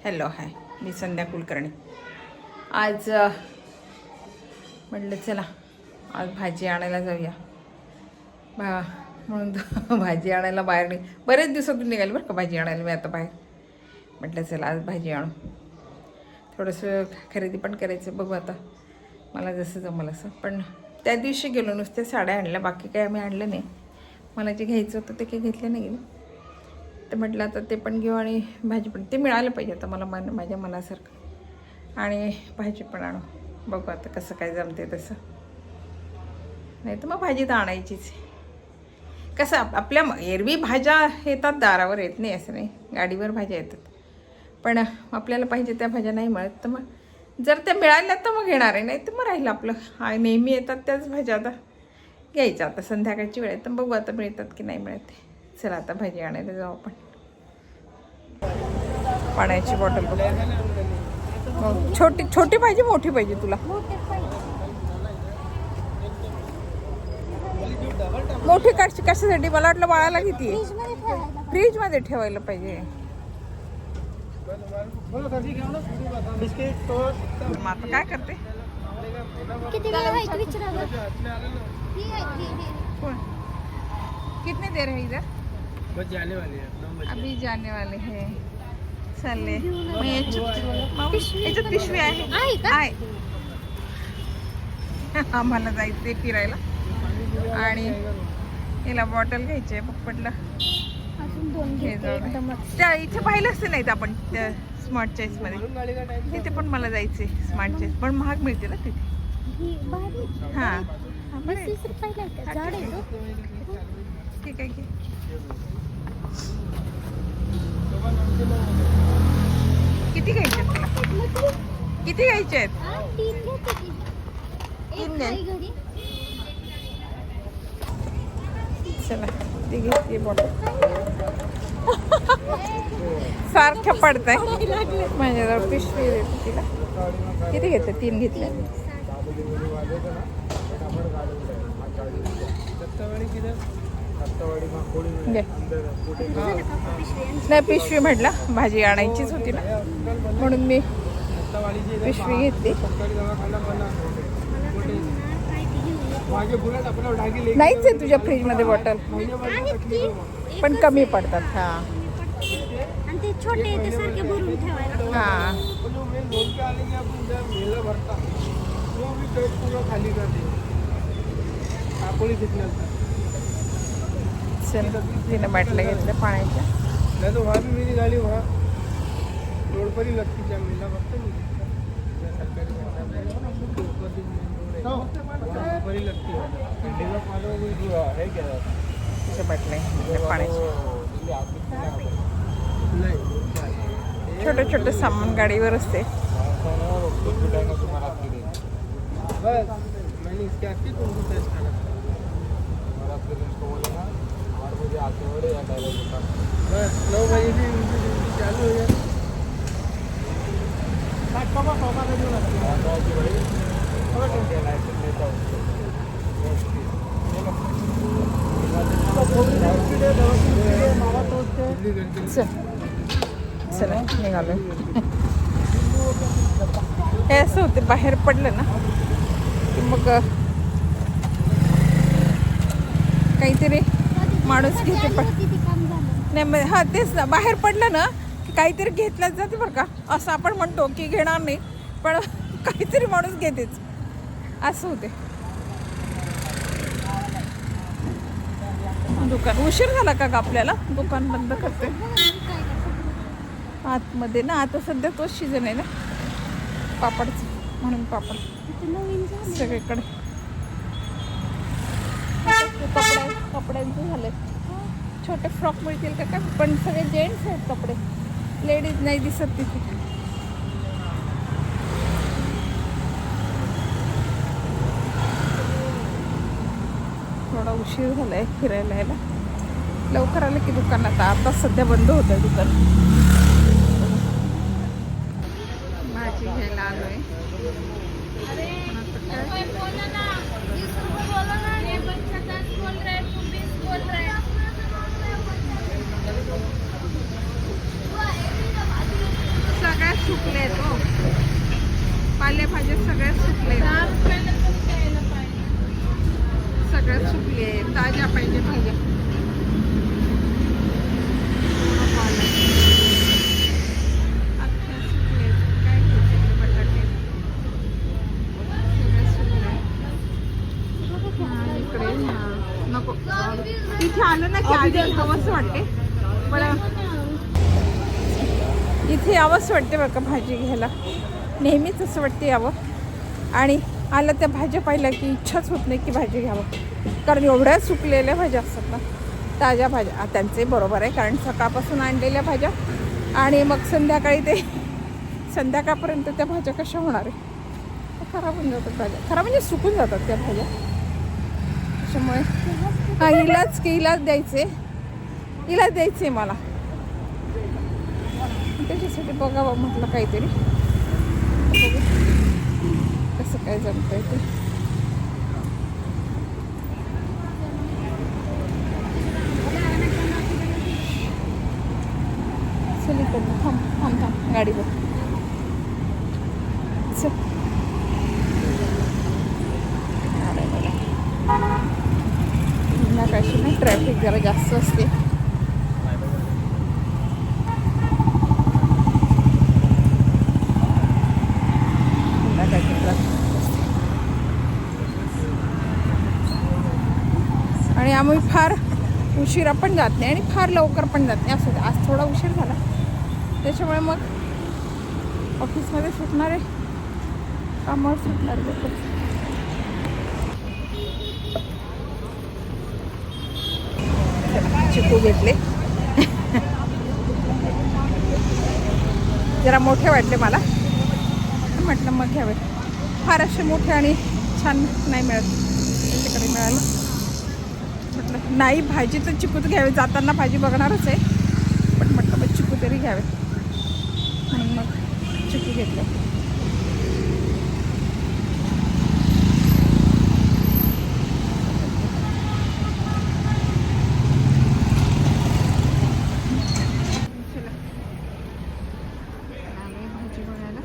Hello hi, मी संध्या कुलकर्णी. आज म्हटलं चला आज भाजी आणायला जाऊया म्हणून भाजी आणायला बाहेर बरेच दिवसातून निघाले बरं का भाजी आणायला. मी आता बाहेर म्हटलं चला आज भाजी आणू, थोडंसं खरेदी पण करायचं, बघू आता मला जसं जमलं असं. पण त्या दिवशी गेलो नुसत्या साड्या आणल्या, बाकी काही आम्ही आणलं नाही. मला जे घ्यायचं होतं ते काही घेतलं नाही गेलं, तर म्हटलं आता ते पण घेऊ आणि भाजी पण ते मिळालं पाहिजे आता मला माझ्या मनासारखं, आणि भाजी पण आणू. बघू आता कसं काय जमते तसं, नाही तर मग भाजी तर आणायचीच. कसं आपल्या एरवी भाज्या येतात दारावर, येत नाही असं नाही, गाडीवर भाज्या येतात, पण आपल्याला पाहिजे त्या भाज्या नाही मिळत. तर मग जर त्या मिळाल्या तर मग घेणार आहे, नाही तर मग राहिलं आपलं नेहमी येतात त्याच भाज्या आता घ्यायच्या. आता संध्याकाळची वेळ आहे तर बघू आता मिळतात की नाही मिळत. चला आता भाजी आणायला जाऊ आपण. पाण्याची बॉटल बघ, छोटी छोटी पाहिजे मोठी पाहिजे तुला? मोठी कशासाठी? मला वाटलं बाळाला किती फ्रीज मध्ये ठेवायला पाहिजे. मग आता काय करते? कितने देर है इधर? बस जाने वाले हैं, अभी जाने वाले हैं. चालले याच्यात पिशवी आहे. आम्हाला जायचंय फिरायला आणि याला बॉटल घ्यायची आहे पप्पटला. त्या इथे पाहिलं असते नाहीत आपण त्या स्मार्ट चॉईस मध्ये, तिथे पण मला जायचंय. स्मार्ट चॉईस पण महाग मिळते ना तिथे. हां ठीक आहे की. किती घ्यायचे आहेत तुला? किती घ्यायचे आहेत? 3 घ्याय. चला ती घेतली बॉटल. सारख्या पडत आहे माझ्याजवळ पिशवी देते तिला. किती घेतले? 3 घेतले. नाही पिशवी म्हटलं भाजी आणायचीच होती ना, म्हणून मी पिशवी घेतली. नाहीच आहे तुझ्या फ्रीजमध्ये बॉटल, पण कमी पडतात. हां हां चल तिने बाटल्या घेतल्या पाण्याच्या. नहीं तो वहाँ भी मेरी गाड़ी वहाँ रोड पर ही लगती है, मिलना पड़ता ऊपर ही लगती है क्या बाटल्या पाण्याच्या. छोटे छोटे सामान गाडीवर असते. बस मैंने इसके आके तुमको टेस्ट करना बस 9 बजे से उनकी ड्यूटी चालू हो जाती. चला निघालो. हे असं होते बाहेर पडलं ना की मग काहीतरी माणूस घेते. पण नाही मग हां तेच ना, बाहेर पडलं ना की काहीतरी घेतलंच जाते बरं का. असं आपण म्हणतो की घेणार नाही, पण काहीतरी माणूस घेतेच, असं होते. दुकान उशीर झाला का आपल्याला? दुकान बंद करते आतमध्ये ना. आता सध्या तोच सीझन आहे ना पापडचं, म्हणून पापड सगळीकडे. कपड्यांचं झालं. छोटे फ्रॉक मिळतील का काय? पण सगळे जेंट्स आहेत कपडे, लेडीज नाही दिसत तिथे. थोडा उशीर झाला आहे फिरायला यायला. लवकर आलं की दुकानात. आता सध्या बंद होतं दुकान. भाजी घ्यायला आलो आहे. सुकलेत हो, पालेभाज्या सगळ्यात सुकले, सगळ्यात सुकले. ताज्या पाहिजे भाज्या. अख्ख्या सुकलेत. काय घ्यायचे इकडे? बटाटे सगळ्यात सुकले. इकडे नको, तिथे आलं ना की आधी हवंच वाटते, पण इथे यावंच वाटते बरं का भाजी घ्यायला. नेहमीच असं वाटते यावं, आणि आलं त्या भाज्या पाहिल्या की इच्छाच होत नाही की भाजी घ्यावं, कारण एवढ्या सुकलेल्या भाज्या असतात ना. ताज्या भाज्या त्यांचे बरोबर आहे, कारण सकाळपासून आणलेल्या भाज्या आणि मग संध्याकाळी ते संध्याकाळपर्यंत त्या भाज्या कशा होणार आहे? खराब होऊन जातात भाज्या, खराब म्हणजे सुकून जातात त्या भाज्या. त्याच्यामुळे हा इलाज द्यायचे मला, त्याच्यासाठी बघावं म्हटलं काहीतरी, बघू कसं काय जमतंय ते. चल इकडनं, थांब गाडी बघ. चल संध्याकाळची ना ट्रॅफिक जरा जास्त असते. आणि आम्ही फार उशिरा पण जात नाही आणि फार लवकर पण जात नाही. असं आज थोडा उशीर झाला, त्याच्यामुळे मग ऑफिसमध्ये सुटणारे, कामावर सुटणारे लोक. चिकू घेतले, जरा मोठे वाटले मला, म्हटलं मग घ्यावे. फार असे मोठे आणि छान नाही मिळत, त्याच्याकडे मिळालं म्हटलं. नाही भाजी तर चिकूच घ्यावे, जाताना भाजी बघणारच आहे, पण म्हटलं मग चिकू तरी घ्यावे म्हणून मग चिकू घेतलं. भाजी बघायला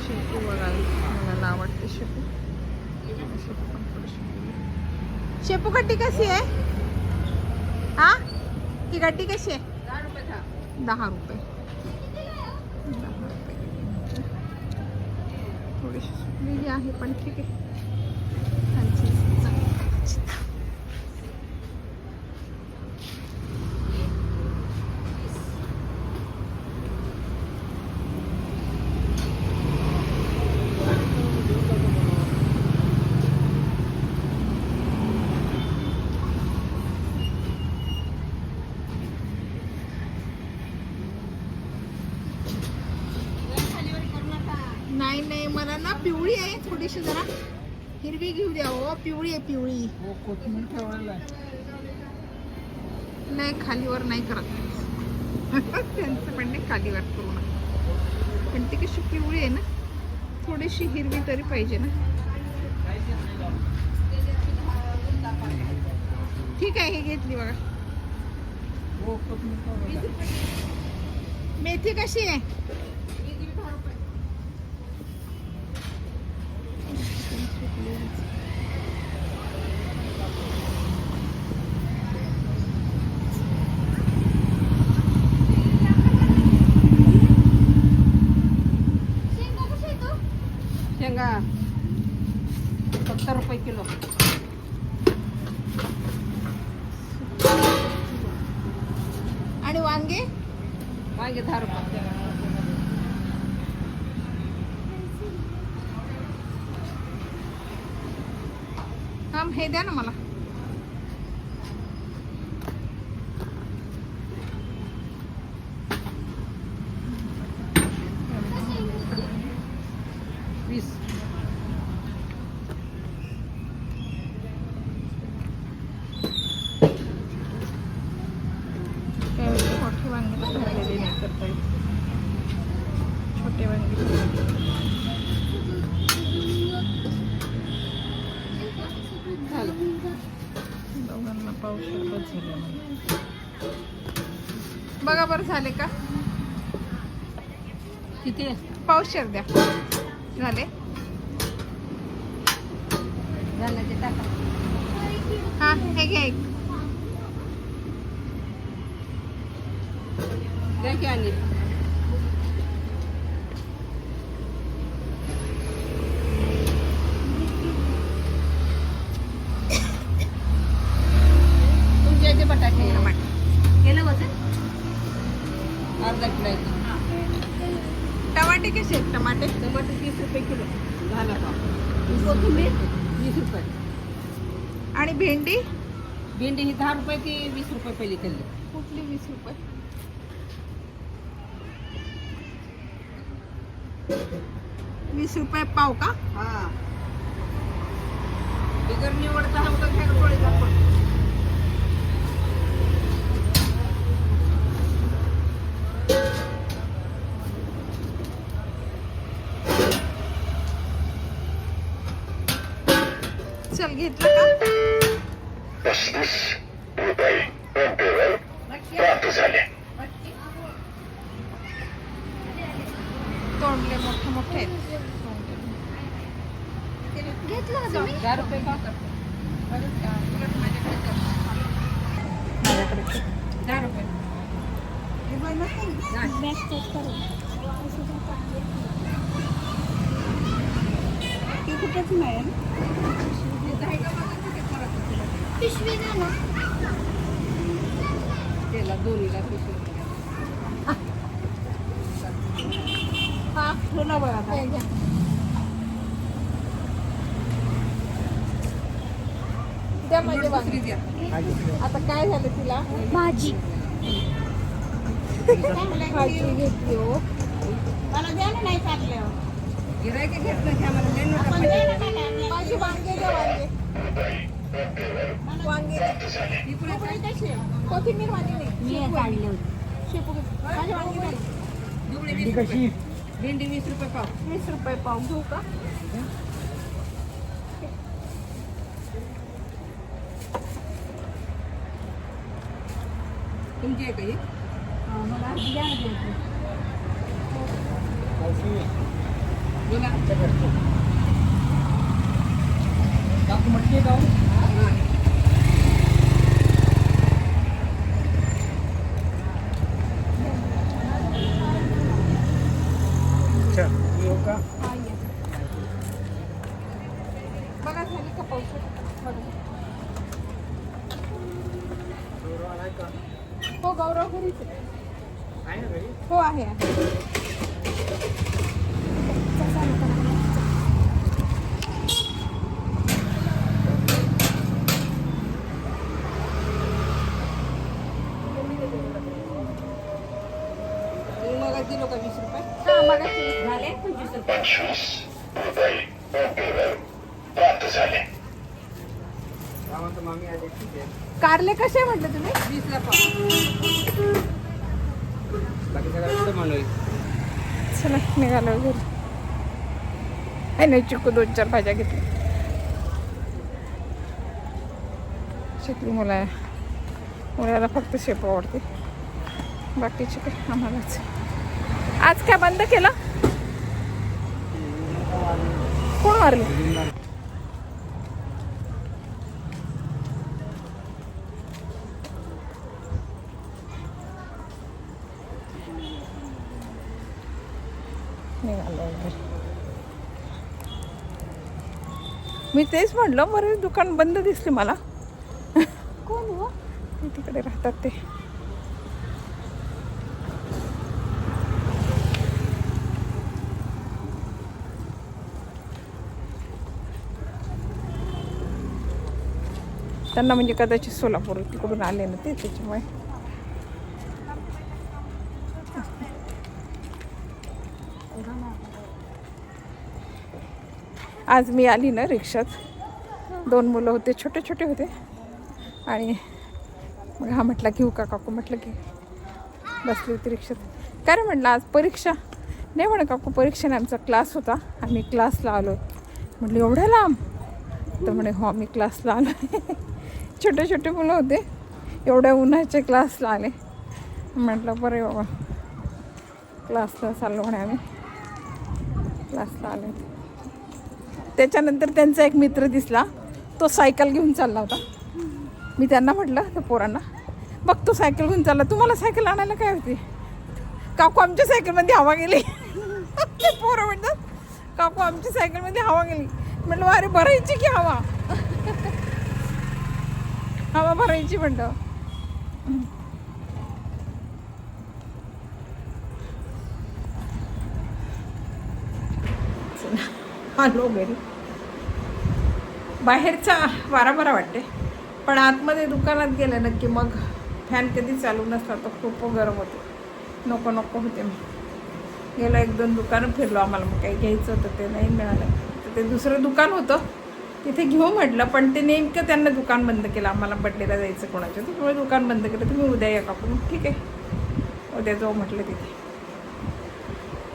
शेपू बघायला, मला आवडते शेपू. शेपू गड्डी कशी आहे? हा, ही गड्डी कशी आहे? 10 रुपये. थोडीशी सुकलेली आहे पण ठीक आहे. नाही मला ना पिवळी आहे थोडीशी, जरा हिरवी घेऊ द्या हो. पिवळी आहे, पिवळी. कोथिंबीर ठेवायला नाही, खालीवर नाही करत त्यांचं पण नाही खालीवर करू नका, पण ती कशी पिवळी आहे ना, थोडीशी हिरवी तरी पाहिजे ना. ठीक आहे, हे घेतली बघा. मेथी कशी आहे? शेंगा 70 रुपये किलो. आणि वांगे 10 रुपये. हे द्या ना मला. मोठे वांगे भरलेले नाही करता येत, छोटे वांगे. दोघांना पावशेर बस झाले. बघा बरं झाले का? किती पावशेर द्या. झाले झालं ते टाका. हा हे घ्या एक. द्या की आणि तुमचे याचे बटाटे केलं वजन अर्धा किलो आहे. टमाटे कसे आहेत टमाटे? टमाटे 30 रुपये किलो. झाला पाव. कोथिंबीर 20 रुपये. आणि भेंडी भेंडी ही 10 रुपये ती 20 रुपये पहिली केली. कुठली 20 रुपये? 20 रुपये पाव का? हा बिगर निवडता हा उगा खायला पोळी दाखव. चल घेतलं का? तोंडले मोठे मोठे आहेत. घेतलं का तुम्ही? 10 रुपये पाव. माझ्याकडे 10 रुपये. ती कुठेच नाही. पिशवी द्या ना. त्याला दोन्हीला 20 रुपये. हा ठेवला बघा आता. द्या माझे दुसरी वांगे. द्या. आता काय झालं तिला? भाजी भाजी घेतली हो. मला द्या ना नाही चाललं. गिरायक घेतलं की आम्हाला लय नोटा पाहिजे. माझे वांगे द्या वांगे ही पुढे कशी कोथिंबीर माझी नाही. शेपू माझे वांगे नाही. दुबळी 20 रुपये. भेंडी 20 रुपये पाव. 20 रुपये पाव घेऊ का? तुमची आहे का ही? मला द्या ना. बोला. हा, ये. बघा झाली का पाऊस? हो गौरव घरीच आहे. हो आहे मग दिलो का 20 रुपये? हा मगाशी झाले 25 रुपये. कारले कसे म्हटलं तुम्ही? 20 ला पाव. चला निघालो घरी. आहे नाही चिकू 2-4 भाज्या घेतल्या. शिकली मुलाला फक्त शेपू आवडते. बाकीचे काय आम्हालाच. आज काय बंद केलं? कोण मारलं? निघालो घरी. मी तेच म्हटलं बरं दुकान बंद दिसले मला. कोण हो? तिकडे राहतात ते. त्यांना म्हणजे कदाचित सोलापूर तिकडून आले ना ते त्याच्यामुळे. आज मी आली ना रिक्षात. 2 मुलं होते छोटे छोटे होते आणि मग हा म्हटला घेऊ का काकू म्हटलं की बसली होती रिक्षात. काय रे म्हटलं आज परीक्षा नाही म्हणे काकू परीक्षेने आमचा क्लास होता आम्ही क्लासला आलो. म्हटलं एवढ्या लांब? तर म्हणे हो मी क्लासला आलो. छोटे छोटे मुलं होते एवढ्या उन्हाचे क्लासला आले. म्हटलं बरं बाबा क्लासला चाललो म्हणे आम्ही, क्लासला आलो. त्याच्यानंतर त्यांचा एक मित्र दिसला, तो सायकल घेऊन चालला होता. मी त्यांना म्हटलं त्या पोरांना, बघ तो सायकल घेऊन चालला, तुम्हाला सायकल आणायला काय होती? काकू आमच्या सायकलमध्ये हवा गेली. ते पोरं म्हणतात काकू आमची सायकलमध्ये हवा गेली. म्हटलं अरे भरायची की हवा, हवा भरायची म्हणतं. आलो घरी. बाहेरचा वारा बरा वाटते, पण आतमध्ये दुकानात गेलं ना की मग फॅन कधी चालू नसला तर खूप गरम होते, नको नको होते. मी गेलो 1-2 दुकानं फिरलो, आम्हाला मग काही घ्यायचं होतं ते नाही मिळालं. तर ते दुसरं दुकान होतं तिथे घेऊ म्हटलं, पण ते नेमकं त्यांना दुकान बंद केलं. आम्हाला बड्डेला जायचं कोणाच्या, त्यामुळे दुकान बंद केलं. तुम्ही उद्या या काकू, ठीक आहे उद्या जाऊ म्हटलं तिथे.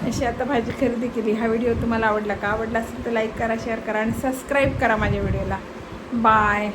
अशी आता भाजी खरेदी केली. हा व्हिडिओ तुम्हाला आवडला का? आवडला असेल तर लाईक करा, शेअर करा आणि सबस्क्राईब करा माझ्या व्हिडिओला. बाय.